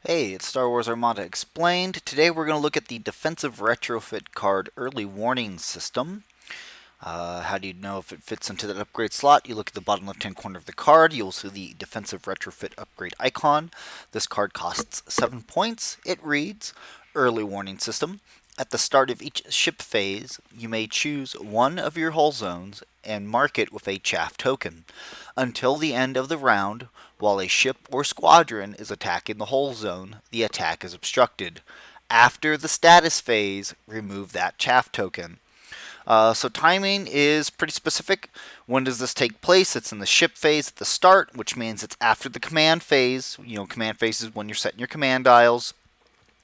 Hey, it's Star Wars Armada Explained. Today we're going to look at the defensive retrofit card early warning system. How do you know if it fits into that upgrade slot? You look at the bottom left-hand corner of the card. You'll see the defensive retrofit upgrade icon. This card costs 7 points. It reads, Early warning system. At the start of each ship phase, you may choose one of your hull zones and mark it with a Chaff Token. Until the end of the round, while a ship or squadron is attacking the hull zone, the attack is obstructed. After the status phase, remove that Chaff Token. So timing is pretty specific. When does this take place? It's in the ship phase at the start, which means it's after the command phase. Command phase is when you're setting your command dials.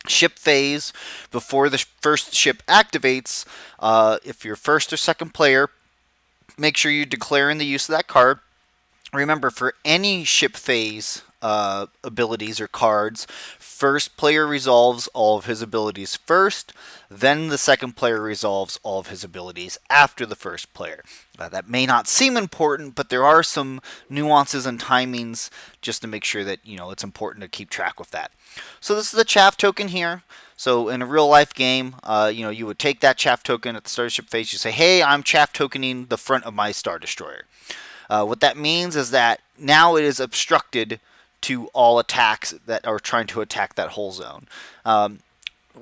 Ship phase, before the first ship activates. If you're first or second player, make sure you're declaring the use of that card. Remember, for any ship phase abilities or cards, first player resolves all of his abilities first, then the second player resolves all of his abilities after the first player. That may not seem important, but there are some nuances and timings just to make sure that it's important to keep track with that. So this is the Chaff token here. So in a real life game, you would take that Chaff token at the start of ship phase. You say, "Hey, I'm Chaff tokening the front of my Star Destroyer." What that means is that now it is obstructed to all attacks that are trying to attack that whole zone.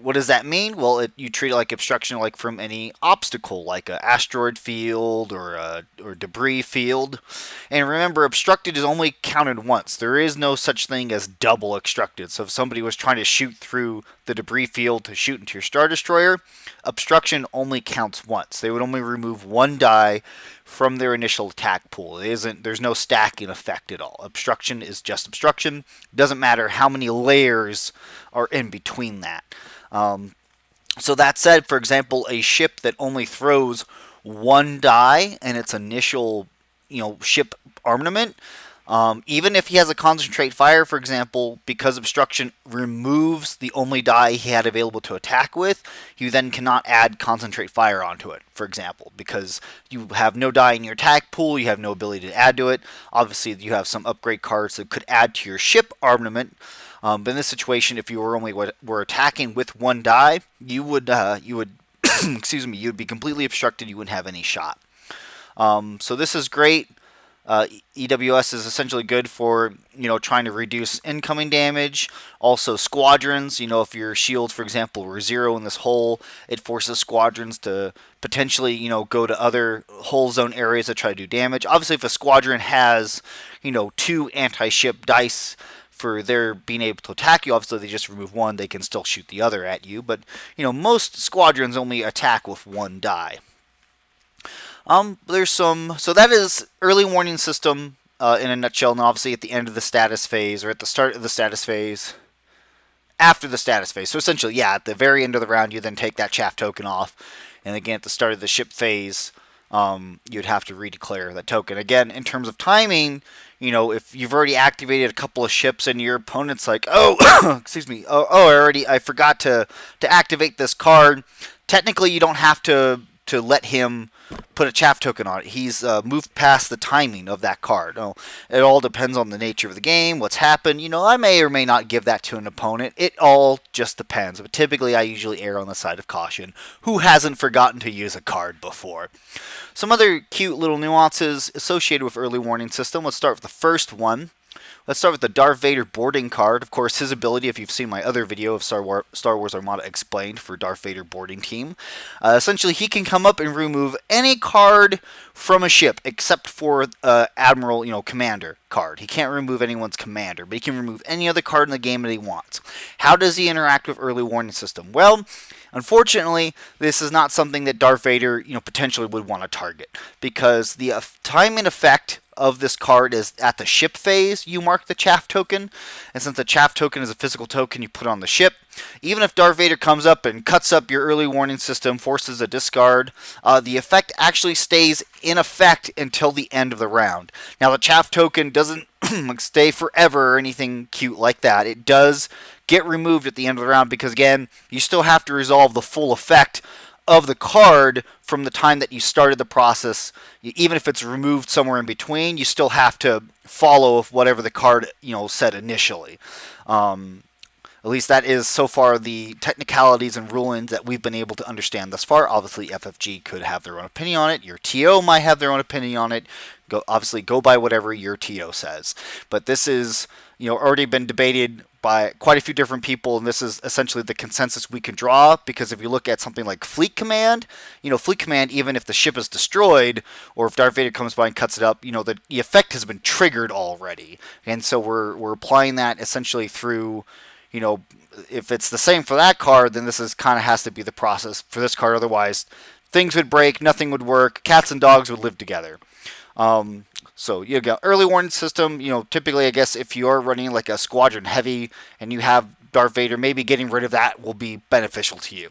What does that mean? Well, you treat it like obstruction, like from any obstacle, like an asteroid field or debris field. And remember, obstructed is only counted once. There is no such thing as double obstructed. So if somebody was trying to shoot through the debris field to shoot into your Star Destroyer, obstruction only counts once. They would only remove one die from their initial attack pool. There's no stacking effect at all. Obstruction is just obstruction. It doesn't matter how many layers are in between that. So that said, for example, a ship that only throws one die in its initial, ship armament, even if he has a concentrate fire, for example, because obstruction removes the only die he had available to attack with, you then cannot add concentrate fire onto it, for example, because you have no die in your attack pool, you have no ability to add to it. Obviously, you have some upgrade cards that could add to your ship armament. But in this situation, if you were attacking with one die, you would excuse me, you'd be completely obstructed. You wouldn't have any shot. So this is great. EWS is essentially good for trying to reduce incoming damage. Also squadrons, if your shields, for example, were 0 in this hole, it forces squadrons to potentially go to other hull zone areas to try to do damage. Obviously, if a squadron has 2 anti-ship dice for their being able to attack you, obviously they just remove one, they can still shoot the other at you, but most squadrons only attack with one die. So that is early warning system in a nutshell, and obviously at the end of the status phase, or at the start of the status phase, after the status phase. So essentially, yeah, at the very end of the round, you then take that Chaff token off, and again at the start of the ship phase, you'd have to redeclare that token. Again, in terms of timing, if you've already activated a couple of ships and your opponent's like, oh, excuse me, I forgot to activate this card. Technically, you don't have to let him put a Chaff token on it. He's moved past the timing of that card. It all depends on the nature of the game, what's happened. I may or may not give that to an opponent. It all just depends. But typically, I usually err on the side of caution. Who hasn't forgotten to use a card before? Some other cute little nuances associated with early warning system. Let's start with the first one. Let's start with the Darth Vader boarding card. Of course, his ability, if you've seen my other video of Star Wars Armada Explained for Darth Vader boarding team, essentially he can come up and remove any card from a ship except for Admiral, Commander card. He can't remove anyone's commander, but he can remove any other card in the game that he wants. How does he interact with early warning system? Well, unfortunately, this is not something that Darth Vader, potentially would want to target, because the time and effect of this card is at the ship phase, you mark the Chaff token, and since the Chaff token is a physical token, you put it on the ship. Even if Darth Vader comes up and cuts up your early warning system, forces a discard, the effect actually stays in effect until the end of the round. Now, the Chaff token doesn't stay forever or anything cute like that. It does get removed at the end of the round because, again, you still have to resolve the full effect of the card from the time that you started the process. Even if it's removed somewhere in between, you still have to follow whatever the card said initially. At least that is so far the technicalities and rulings that we've been able to understand thus far. Obviously, FFG could have their own opinion on it. Your TO might have their own opinion on it. Obviously, go by whatever your TO says. But this is, already been debated by quite a few different people, and this is essentially the consensus we can draw, because if you look at something like Fleet Command, Fleet Command, even if the ship is destroyed, or if Darth Vader comes by and cuts it up, the effect has been triggered already. And so we're applying that essentially through, if it's the same for that card, then this is kind of has to be the process for this card. Otherwise, things would break, nothing would work, cats and dogs would live together. So you got early warning system. Typically, I guess if you are running like a Squadron heavy and you have Darth Vader, maybe getting rid of that will be beneficial to you.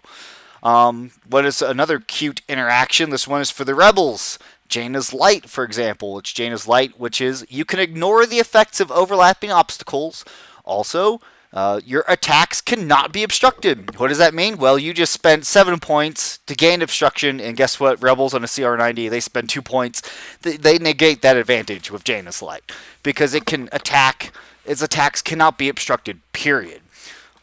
What is another cute interaction? This one is for the Rebels. Jaina's Light, for example. It's Jaina's Light, which is you can ignore the effects of overlapping obstacles. Also, your attacks cannot be obstructed. What does that mean? Well, you just spent 7 points to gain obstruction, and guess what? Rebels on a CR90, they spend 2 points. They negate that advantage with Jaina's Light, because it can attack. Its attacks cannot be obstructed, period.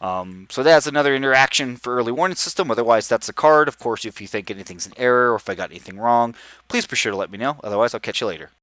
So that's another interaction for early warning system. Otherwise, that's a card. Of course, if you think anything's an error or if I got anything wrong, please be sure to let me know. Otherwise, I'll catch you later.